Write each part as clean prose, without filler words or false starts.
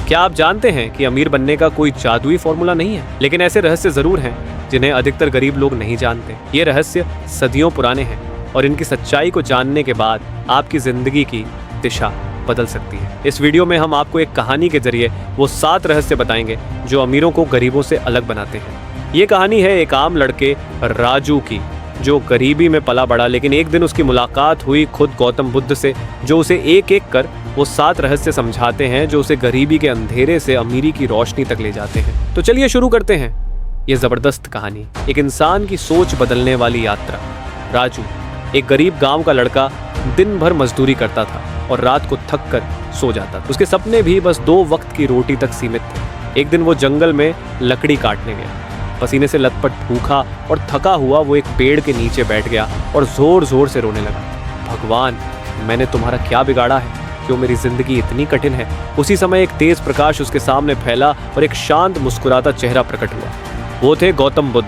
क्या आप जानते हैं कि अमीर बनने का कोई जादुई फॉर्मूला नहीं है, लेकिन ऐसे रहस्य जरूर हैं जिन्हें अधिकतर गरीब लोग नहीं जानते। ये रहस्य सदियों पुराने हैं और इनकी सच्चाई को जानने के बाद आपकी जिंदगी की दिशा बदल सकती है। इस वीडियो में हम आपको एक कहानी के जरिए वो 7 रहस्य बताएंगे जो अमीरों को गरीबों से अलग बनाते हैं। ये कहानी है एक आम लड़के राजू की, जो गरीबी में पला बड़ा, लेकिन एक दिन उसकी मुलाकात हुई खुद गौतम बुद्ध से, जो उसे एक एक कर वो 7 रहस्य समझाते हैं जो उसे गरीबी के अंधेरे से अमीरी की रोशनी तक ले जाते हैं। तो चलिए शुरू करते हैं ये जबरदस्त कहानी, एक इंसान की सोच बदलने वाली यात्रा। राजू एक गरीब गांव का लड़का, दिन भर मजदूरी करता था और रात को थक कर सो जाता था। उसके सपने भी बस 2 वक्त की रोटी तक सीमित थे। एक दिन वो जंगल में लकड़ी काटने गया। पसीने से लथपथ, भूखा और थका हुआ वो एक पेड़ के नीचे बैठ गया और जोर जोर से रोने लगा। भगवान, मैंने तुम्हारा क्या बिगाड़ा है? क्यों मेरी जिंदगी इतनी कठिन है? उसी समय एक तेज प्रकाश उसके सामने फैला और एक शांत मुस्कुराता चेहरा प्रकट हुआ। वो थे गौतम बुद्ध।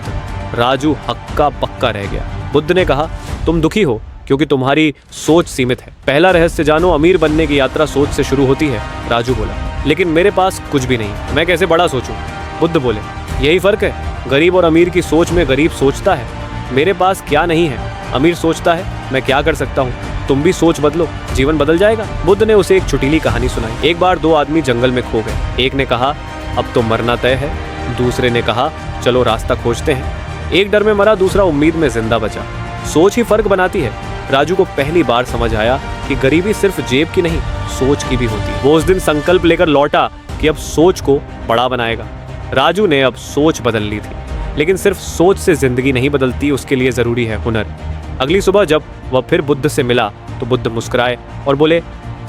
राजू हक्का पक्का रह गया। बुद्ध ने कहा, तुम दुखी हो क्योंकि तुम्हारी सोच सीमित है। पहला रहस्य जानो, अमीर बनने की यात्रा सोच से शुरू होती है। राजू बोला, लेकिन मेरे पास कुछ भी नहीं, मैं कैसे बड़ा सोचूं? बुद्ध बोले, यही फर्क है। गरीब और अमीर की सोच में गरीब सोचता है, मेरे पास क्या नहीं है। अमीर सोचता है, मैं क्या कर सकता हूँ। तुम भी सोच बदलो, जीवन बदल जाएगा। बुद्ध ने उसे एक चुटीली कहानी सुनाई। एक बार 2 आदमी जंगल में खो गए। एक ने कहा, अब तो मरना तय है। दूसरे ने कहा, चलो रास्ता खोजते हैं। एक डर में मरा, दूसरा उम्मीद में जिंदा बचा। सोच ही फर्क बनाती है। राजू को पहली बार समझ आया कि गरीबी सिर्फ जेब की नहीं, सोच की भी होती है। वो उस दिन संकल्प लेकर लौटा कि अब सोच को बड़ा बनाएगा। राजू ने अब सोच बदल ली थी, लेकिन सिर्फ सोच से जिंदगी नहीं बदलती, उसके लिए जरूरी है हुनर। अगली सुबह जब वह फिर बुद्ध से मिला तो बुद्ध मुस्कुराए और बोले,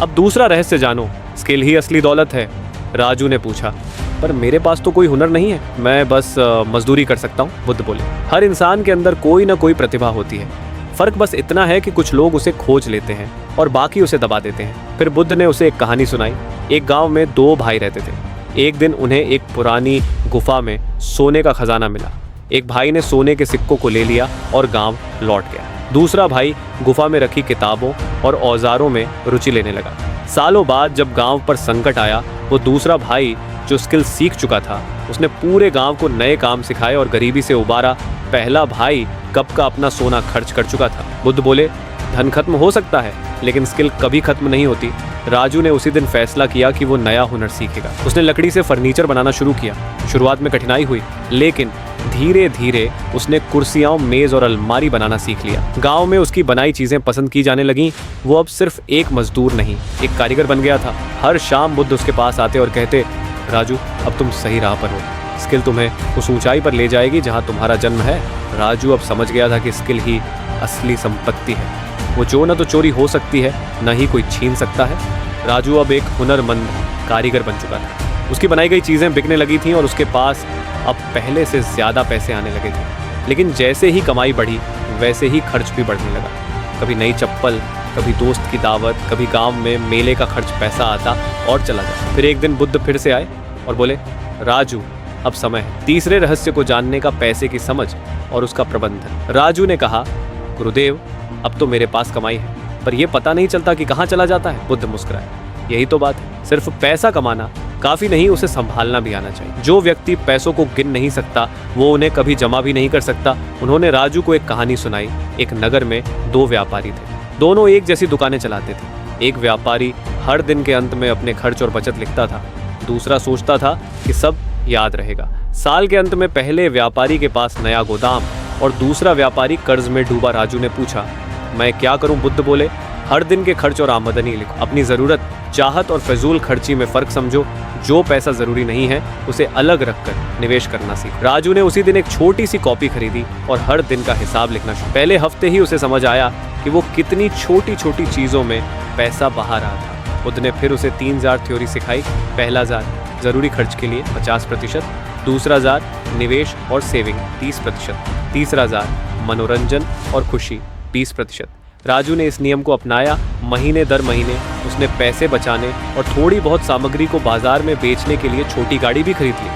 अब दूसरा रहस्य जानो, स्किल ही असली दौलत है। राजू ने पूछा, पर मेरे पास तो कोई हुनर नहीं है, मैं बस मजदूरी कर सकता हूँ। बुद्ध बोले, हर इंसान के अंदर कोई ना कोई प्रतिभा होती है, फर्क बस इतना है कि कुछ लोग उसे खोज लेते हैं और बाकी उसे दबा देते हैं। फिर बुद्ध ने उसे एक कहानी सुनाई। एक गांव में 2 भाई रहते थे। एक दिन उन्हें एक पुरानी गुफा में सोने का खजाना मिला। एक भाई ने सोने के सिक्कों को ले लिया और गांव लौट गया। दूसरा भाई गुफा में रखी किताबों और औजारों में रुचि लेने लगा। सालों बाद जब गांव पर संकट आया, वो दूसरा भाई जो स्किल सीख चुका था, उसने पूरे गांव को नए काम सिखाए और गरीबी से उबारा। पहला भाई कब का अपना सोना खर्च कर चुका था। बुद्ध बोले, धन खत्म हो सकता है, लेकिन स्किल कभी खत्म नहीं होती। राजू ने उसी दिन फैसला किया कि वो नया हुनर सीखेगा। उसने लकड़ी से फर्नीचर बनाना शुरू किया। शुरुआत में कठिनाई हुई, लेकिन धीरे धीरे उसने कुर्सियां, मेज और अलमारी बनाना सीख लिया। गांव में उसकी बनाई चीजें पसंद की जाने लगीं। वो अब सिर्फ एक मजदूर नहीं, एक कारीगर बन गया था। हर शाम बुद्ध उसके पास आते और कहते, राजू, अब तुम सही राह पर हो। स्किल तुम्हें उस ऊंचाई पर ले जाएगी जहां तुम्हारा जन्म है। राजू अब समझ गया था कि स्किल ही असली संपत्ति है। वो जो न तो चोरी हो सकती है, न ही कोई छीन सकता है। राजू अब एक हुनरमंद कारीगर बन चुका था। उसकी बनाई गई चीज़ें बिकने लगी थीं और उसके पास अब पहले से ज़्यादा पैसे आने लगे थे। लेकिन जैसे ही कमाई बढ़ी, वैसे ही खर्च भी बढ़ने लगा। कभी नई चप्पल, कभी दोस्त की दावत, कभी गांव में मेले का खर्च, पैसा आता और चला जाता। फिर एक दिन बुद्ध फिर से आए और बोले, राजू, अब समय है तीसरे रहस्य को जानने का, पैसे की समझ और उसका प्रबंधन। राजू ने कहा, गुरुदेव, अब तो मेरे पास कमाई है, पर यह पता नहीं चलता कि कहाँ चला जाता है। बुद्ध मुस्कुराए, यही तो बात है, सिर्फ पैसा कमाना काफी नहीं, उसे संभालना भी आना चाहिए। जो व्यक्ति पैसों को गिन नहीं सकता, वो उन्हें कभी जमा भी नहीं कर सकता। उन्होंने राजू को एक कहानी सुनाई। एक नगर में 2 व्यापारी थे। दोनों एक जैसी दुकानें चलाते थे। एक व्यापारी हर दिन के अंत में अपने खर्च और बचत लिखता था। दूसरा सोचता था कि सब याद रहेगा। साल के अंत में पहले व्यापारी के पास नया गोदाम और दूसरा व्यापारी कर्ज में डूबा। राजू ने पूछा, मैं क्या करूं? बुद्ध बोले, हर दिन के खर्च और आमदनी लिखो। अपनी ज़रूरत, चाहत और फजूल खर्ची में फ़र्क समझो। जो पैसा ज़रूरी नहीं है, उसे अलग रखकर निवेश करना सीखो। राजू ने उसी दिन एक छोटी सी कॉपी खरीदी और हर दिन का हिसाब लिखना शुरू। पहले हफ्ते ही उसे समझ आया कि वो कितनी छोटी छोटी चीज़ों में पैसा बहा रहा था। बुद्ध ने फिर उसे 3 जार थ्योरी सिखाई। पहला जार ज़रूरी खर्च के लिए 50%, दूसरा जार निवेश और सेविंग 30%, तीसरा जार मनोरंजन और खुशी 20%। राजू ने इस नियम को अपनाया। महीने दर महीने उसने पैसे बचाने और थोड़ी बहुत सामग्री को बाजार में बेचने के लिए छोटी गाड़ी भी खरीद ली।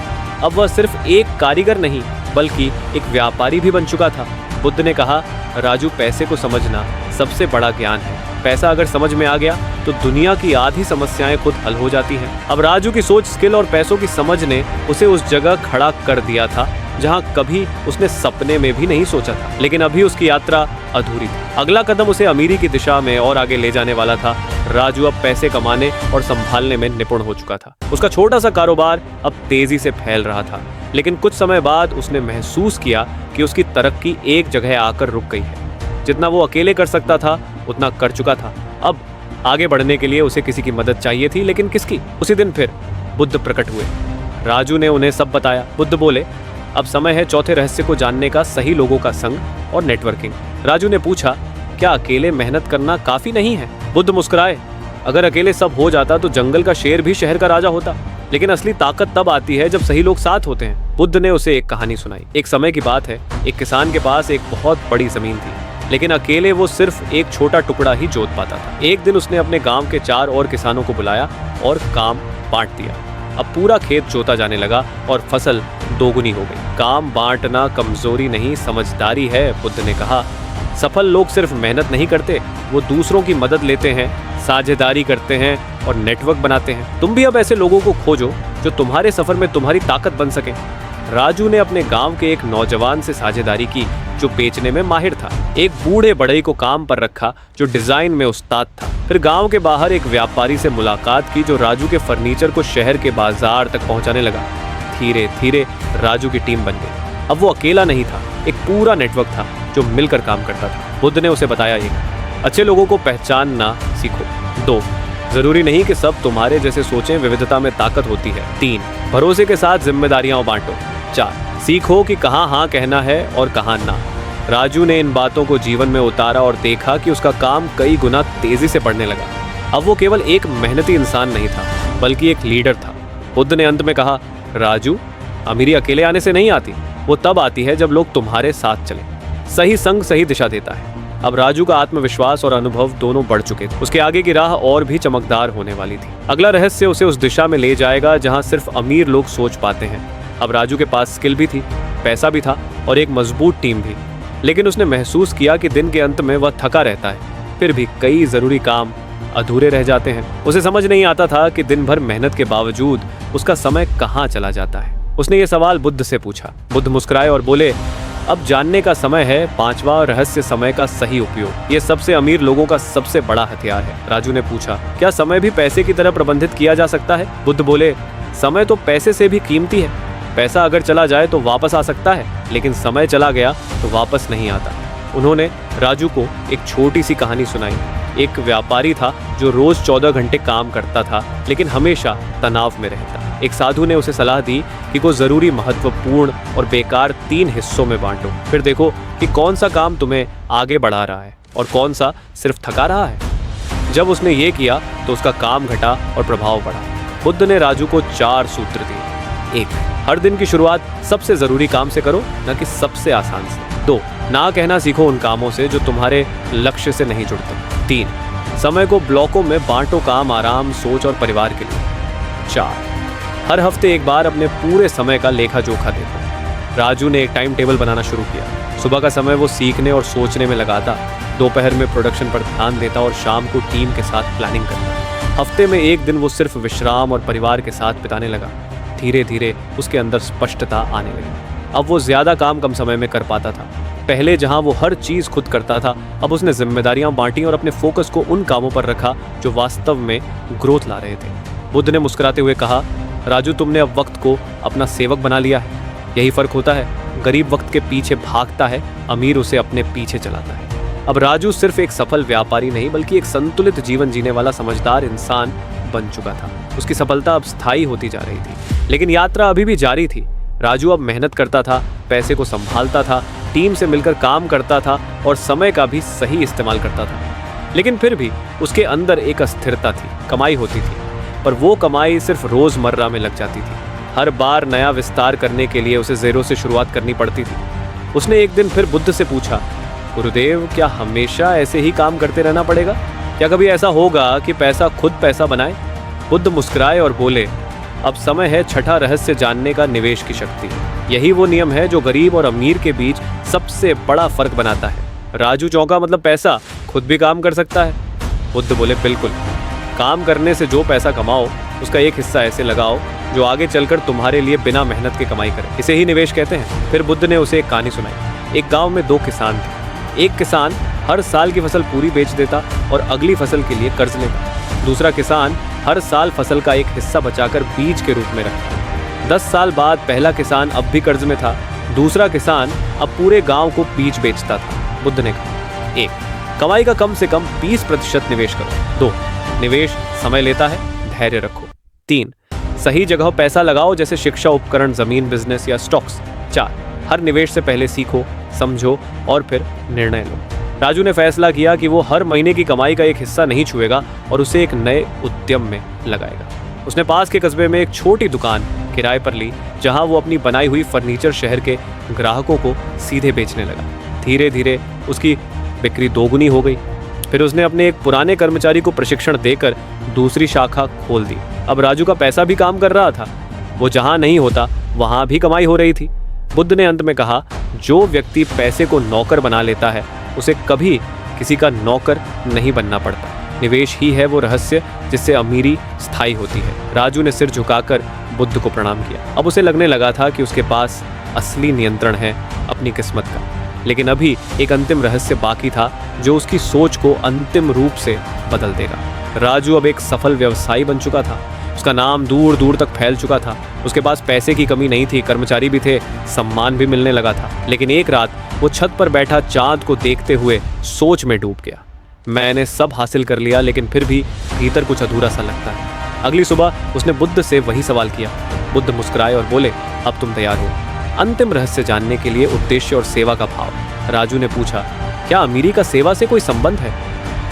अब वह सिर्फ एक कारीगर नहीं, बल्कि एक व्यापारी भी बन चुका था। बुद्ध ने कहा, राजू, पैसे को समझना सबसे बड़ा ज्ञान है। पैसा अगर समझ में आ गया तो दुनिया की आधी समस्याएं खुद हल हो जाती हैं। अब राजू की सोच, स्किल और पैसों की समझ ने उसे उस जगह खड़ा कर दिया था जहां कभी उसने सपने में भी नहीं सोचा था। लेकिन अभी उसकी यात्रा अधूरी थी। अगला कदम उसे अमीरी की दिशा में और आगे ले जाने वाला था। राजू अब पैसे कमाने और संभालने में निपुण हो चुका था। उसका छोटा सा कारोबार अब तेजी से फैल रहा था, लेकिन कुछ समय बाद उसने महसूस किया कि उसकी तरक्की एक जगह आकर रुक गई है। जितना वो अकेले कर सकता था उतना कर चुका था। अब आगे बढ़ने के लिए उसे किसी की मदद चाहिए थी, लेकिन किसकी? उसी दिन फिर बुद्ध प्रकट हुए। राजू ने उन्हें सब बताया। बुद्ध बोले, अब समय है चौथे रहस्य को जानने का, सही लोगों का संग और नेटवर्किंग। राजू ने पूछा, क्या अकेले मेहनत करना काफी नहीं है? बुद्ध मुस्कुराए, अगर अकेले सब हो जाता तो जंगल का शेर भी शहर का राजा होता। लेकिन असली ताकत तब आती है जब सही लोग साथ होते हैं। बुद्ध ने उसे एक कहानी सुनाई। एक समय की बात है, एक किसान के पास एक बहुत बड़ी जमीन थी, लेकिन अकेले वो सिर्फ एक छोटा टुकड़ा ही जोत पाता था। एक दिन उसने अपने गांव के 4 और किसानों को बुलाया और काम बांट दिया। अब पूरा खेत जोता जाने लगा और फसल दोगुनी हो गई। काम बांटना कमजोरी नहीं, समझदारी है, बुद्ध ने कहा। सफल लोग सिर्फ मेहनत नहीं करते, वो दूसरों की मदद लेते हैं, साझेदारी करते हैं और नेटवर्क बनाते हैं। तुम भी अब ऐसे लोगों को खोजो जो तुम्हारे सफर में तुम्हारी ताकत बन सके। राजू ने अपने गांव के एक नौजवान से साझेदारी की जो बेचने में माहिर था। एक बूढ़े बढ़ई को काम पर रखा जो डिजाइन में उस्ताद था। फिर गांव के बाहर एक व्यापारी से मुलाकात की जो राजू के फर्नीचर को शहर के बाजार तक पहुंचाने लगा। धीरे धीरे राजू की टीम बन गई। अब वो अकेला नहीं था, एक पूरा नेटवर्क था जो मिलकर काम करता था। बुद्ध ने उसे बताया, एक अच्छे लोगों को पहचानना सीखो। 2 जरूरी नहीं कि सब तुम्हारे जैसे सोचें, विविधता में ताकत होती है। 3 भरोसे के साथ जिम्मेदारियां बांटो। 4 सीखो कि कहाँ हाँ कहना है और कहाँ ना। राजू ने इन बातों को जीवन में उतारा और देखा कि उसका काम कई गुना तेजी से बढ़ने लगा। अब वो केवल एक मेहनती इंसान नहीं था, बल्कि एक लीडर था। बुद्ध ने अंत में कहा, राजू, अमीरी अकेले आने से नहीं आती, वो तब आती है जब लोग तुम्हारे साथ चले। सही संग सही दिशा देता है। अब राजू का आत्मविश्वास और अनुभव दोनों बढ़ चुके थे। उसके आगे की राह और भी चमकदार होने वाली थी। अगला रहस्य उसे उस दिशा में ले जाएगा जहां सिर्फ अमीर लोग सोच पाते हैं। अब राजू के पास स्किल भी थी, पैसा भी था और एक मजबूत टीम भी। लेकिन उसने महसूस किया कि दिन के अंत में वह थका रहता है। फिर भी कई जरूरी काम अधूरे रह जाते हैं। उसे समझ नहीं आता था कि दिन भर मेहनत के बावजूद उसका समय कहाँ चला जाता है। उसने ये सवाल बुद्ध से पूछा। बुद्ध मुस्कुराए और बोले, अब जानने का समय है 5वां रहस्य, समय का सही उपयोग। ये सबसे अमीर लोगों का सबसे बड़ा हथियार है। राजू ने पूछा, क्या समय भी पैसे की तरह प्रबंधित किया जा सकता है? बुद्ध बोले, समय तो पैसे से भी कीमती है। पैसा अगर चला जाए तो वापस आ सकता है, लेकिन समय चला गया तो वापस नहीं आता। उन्होंने राजू को एक छोटी सी कहानी सुनाई। एक व्यापारी था जो रोज 14 घंटे काम करता था, लेकिन हमेशा तनाव में रहता। एक साधु ने उसे सलाह दी कि को जरूरी, महत्वपूर्ण और बेकार 3 हिस्सों में बांटो, फिर देखो कि कौन सा काम तुम्हें आगे बढ़ा रहा है और कौन सा सिर्फ थका रहा है। जब उसने ये किया तो उसका काम घटा और प्रभाव बढ़ा। बुद्ध ने राजू को 4 सूत्र दिए। 1 हर दिन की शुरुआत सबसे जरूरी काम से करो, न कि सबसे आसान से। 2 ना कहना सीखो उन कामों से जो तुम्हारे लक्ष्य से नहीं जुड़ते। 3 समय को ब्लॉकों में बांटो, काम, आराम, सोच और परिवार के लिए। 4 हर हफ्ते एक बार अपने पूरे समय का लेखा जोखा देखो। राजू ने एक टाइम टेबल बनाना शुरू किया। सुबह का समय वो सीखने और सोचने में लगाता, दोपहर में प्रोडक्शन पर ध्यान देता और शाम को टीम के साथ प्लानिंग करता। हफ्ते में एक दिन वो सिर्फ विश्राम और परिवार के साथ बिताने लगा। धीरे धीरे उसके अंदर स्पष्टता आने लगी। अब वो ज्यादा काम कम समय में कर पाता था। पहले जहां वो हर चीज खुद करता था, अब उसने जिम्मेदारियां बांटी और अपने फोकस को उन कामों पर रखा जो वास्तव में ग्रोथ ला रहे थे। बुद्ध ने मुस्कुराते हुए कहा, राजू, तुमने अब वक्त को अपना सेवक बना लिया है। यही फर्क होता है। गरीब वक्त के पीछे भागता है, अमीर उसे अपने पीछे चलाता है। अब राजू सिर्फ एक सफल व्यापारी नहीं, बल्कि एक संतुलित जीवन जीने वाला समझदार इंसान बन चुका था। उसकी सफलता अब स्थायी होती जा रही थी, लेकिन यात्रा अभी भी जारी थी। राजू अब मेहनत करता था, पैसे को संभालता था, टीम से मिलकर काम करता था और समय का भी सही इस्तेमाल करता था। लेकिन फिर भी उसके अंदर एक अस्थिरता थी। कमाई होती थी, पर वो कमाई सिर्फ रोजमर्रा में लग जाती थी। हर बार नया विस्तार करने के लिए उसे ज़ीरो से शुरुआत करनी पड़ती थी। उसने एक दिन फिर बुद्ध से पूछा, गुरुदेव, क्या हमेशा ऐसे ही काम करते रहना पड़ेगा? क्या कभी ऐसा होगा कि पैसा खुद पैसा बनाए? बुद्ध मुस्कुराए और बोले, अब समय है 6ठा रहस्य जानने का, निवेश की शक्ति। यही वो नियम है जो गरीब और अमीर के बीच सबसे बड़ा फर्क बनाता है। राजू चौंका, मतलब पैसा खुद भी काम कर सकता है? बुद्ध बोले, बिल्कुल। काम करने से जो पैसा कमाओ उसका एक हिस्सा ऐसे लगाओ जो आगे चलकर तुम्हारे लिए बिना मेहनत के कमाई करे। इसे ही निवेश कहते हैं। फिर बुद्ध ने उसे एक कहानी सुनाई। एक गांव में 2 किसान थे। एक किसान हर साल की फसल पूरी बेच देता और अगली फसल के लिए कर्ज लेता। दूसरा किसान हर साल फसल का एक हिस्सा बचाकर बीज के रूप में रखता। 10 साल बाद पहला किसान अब भी कर्ज में था। दूसरा किसान अब पूरे गांव को बीज बेचता था। बुद्ध ने कहा, 1. कमाई का कम से कम 20% निवेश करो। 2. निवेश समय लेता है, धैर्य रखो। 3. सही जगह पैसा लगाओ, जैसे शिक्षा, उपकरण, जमीन, बिजनेस या स्टॉक्स। 4. हर निवेश से पहले सीखो, समझो और फिर निर्णय लो। राजू ने फैसला किया कि वो हर महीने की कमाई का एक हिस्सा नहीं छुएगा और उसे एक नए उद्यम में लगाएगा। उसने पास के कस्बे में एक छोटी दुकान किराए पर ली, जहां वो अपनी बनाई हुई फर्नीचर शहर के ग्राहकों को सीधे बेचने लगा। धीरे धीरे उसकी बिक्री दोगुनी हो गई। फिर उसने अपने एक पुराने कर्मचारी को प्रशिक्षण देकर दूसरी शाखा खोल दी। अब राजू का पैसा भी काम कर रहा था। वो जहां नहीं होता वहां भी कमाई हो रही थी। बुद्ध ने अंत में कहा, जो व्यक्ति पैसे को नौकर बना लेता है उसे कभी किसी का नौकर नहीं बनना पड़ता। निवेश ही है वो रहस्य जिससे अमीरी स्थायी होती है। राजू ने सिर झुकाकर बुद्ध को प्रणाम किया। अब उसे लगने लगा था कि उसके पास असली नियंत्रण है अपनी किस्मत का। लेकिन अभी एक अंतिम रहस्य बाकी था जो उसकी सोच को अंतिम रूप से बदल देगा। राजू अब एक सफल व्यवसायी बन चुका था। उसका नाम दूर दूर तक फैल चुका था। उसके पास पैसे की कमी नहीं थी, कर्मचारी भी थे, सम्मान भी मिलने लगा था। लेकिन एक रात वो छत पर बैठा चांद को देखते हुए सोच में डूब गया। मैंने सब हासिल कर लिया, लेकिन फिर भी भीतर कुछ अधूरा सा लगता है। अगली सुबह उसने बुद्ध से वही सवाल किया। बुद्ध मुस्कुराए और बोले, अब तुम तैयार हो अंतिम रहस्य जानने के लिए, उद्देश्य और सेवा का भाव। राजू ने पूछा, क्या अमीरी का सेवा से कोई संबंध है?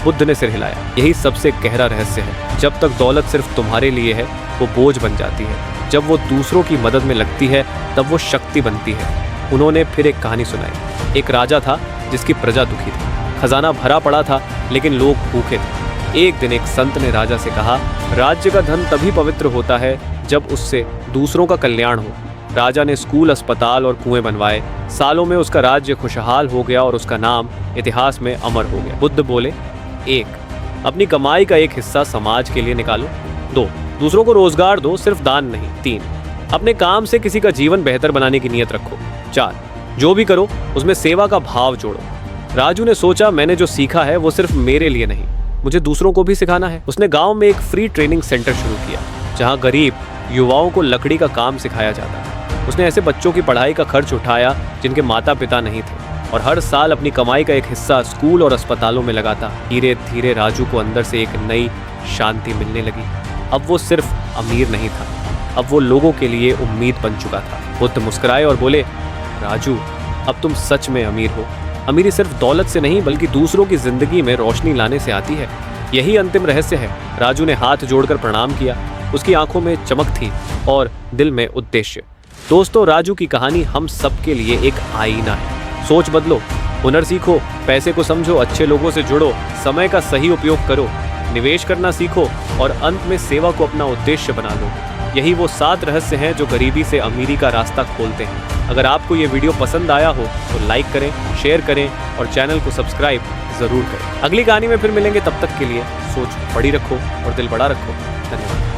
बुद्ध ने सिर हिलाया। यही सबसे गहरा रहस्य है। जब तक दौलत सिर्फ तुम्हारे लिए है वो बोझ बन जाती है। जब वो दूसरों की मदद में लगती है तब वो शक्ति बनती है। उन्होंने फिर एक कहानी सुनाई। एक राजा था जिसकी प्रजा दुखी थी। खजाना भरा पड़ा था लेकिन लोग भूखे थे। एक दिन एक संत ने राजा से कहा, राज्य का धन तभी पवित्र होता है जब उससे दूसरों का कल्याण हो। राजा ने स्कूल, अस्पताल और कुएं बनवाए। सालों में उसका राज्य खुशहाल हो गया और उसका नाम इतिहास में अमर हो गया। बुद्ध बोले, 1. अपनी कमाई का एक हिस्सा समाज के लिए निकालो। 2. दूसरों को रोजगार दो, सिर्फ दान नहीं। 3. अपने काम से किसी का जीवन बेहतर बनाने की नीयत रखो। 4. जो भी करो उसमें सेवा का भाव जोड़ो। राजू ने सोचा, मैंने जो सीखा है वो सिर्फ मेरे लिए नहीं, मुझे दूसरों को भी सिखाना है। उसने गांव में एक फ्री ट्रेनिंग सेंटर शुरू किया जहां गरीब युवाओं को लकड़ी का काम सिखाया जाता है। उसने ऐसे बच्चों की पढ़ाई का खर्च उठाया जिनके माता पिता नहीं थे और हर साल अपनी कमाई का एक हिस्सा स्कूल और अस्पतालों में लगाता। धीरे धीरे राजू को अंदर से एक नई शांति मिलने लगी। अब वो सिर्फ अमीर नहीं था, अब वो लोगों के लिए उम्मीद बन चुका था। बुद्ध मुस्कुराए और बोले, राजू अब तुम सच में अमीर हो। अमीरी सिर्फ दौलत से नहीं बल्कि दूसरों की जिंदगी में रोशनी लाने से आती है। यही अंतिम रहस्य है। राजू ने हाथ जोड़कर प्रणाम किया। उसकी आंखों में चमक थी और दिल में उद्देश्य। दोस्तों, राजू की कहानी हम सबके लिए एक आईना है। सोच बदलो, हुनर सीखो, पैसे को समझो, अच्छे लोगों से जुड़ो, समय का सही उपयोग करो, निवेश करना सीखो और अंत में सेवा को अपना उद्देश्य बना लो। यही वो 7 रहस्य हैं जो गरीबी से अमीरी का रास्ता खोलते हैं। अगर आपको ये वीडियो पसंद आया हो तो लाइक करें, शेयर करें और चैनल को सब्सक्राइब जरूर करें। अगली कहानी में फिर मिलेंगे, तब तक के लिए सोच बड़ी रखो और दिल बड़ा रखो। धन्यवाद।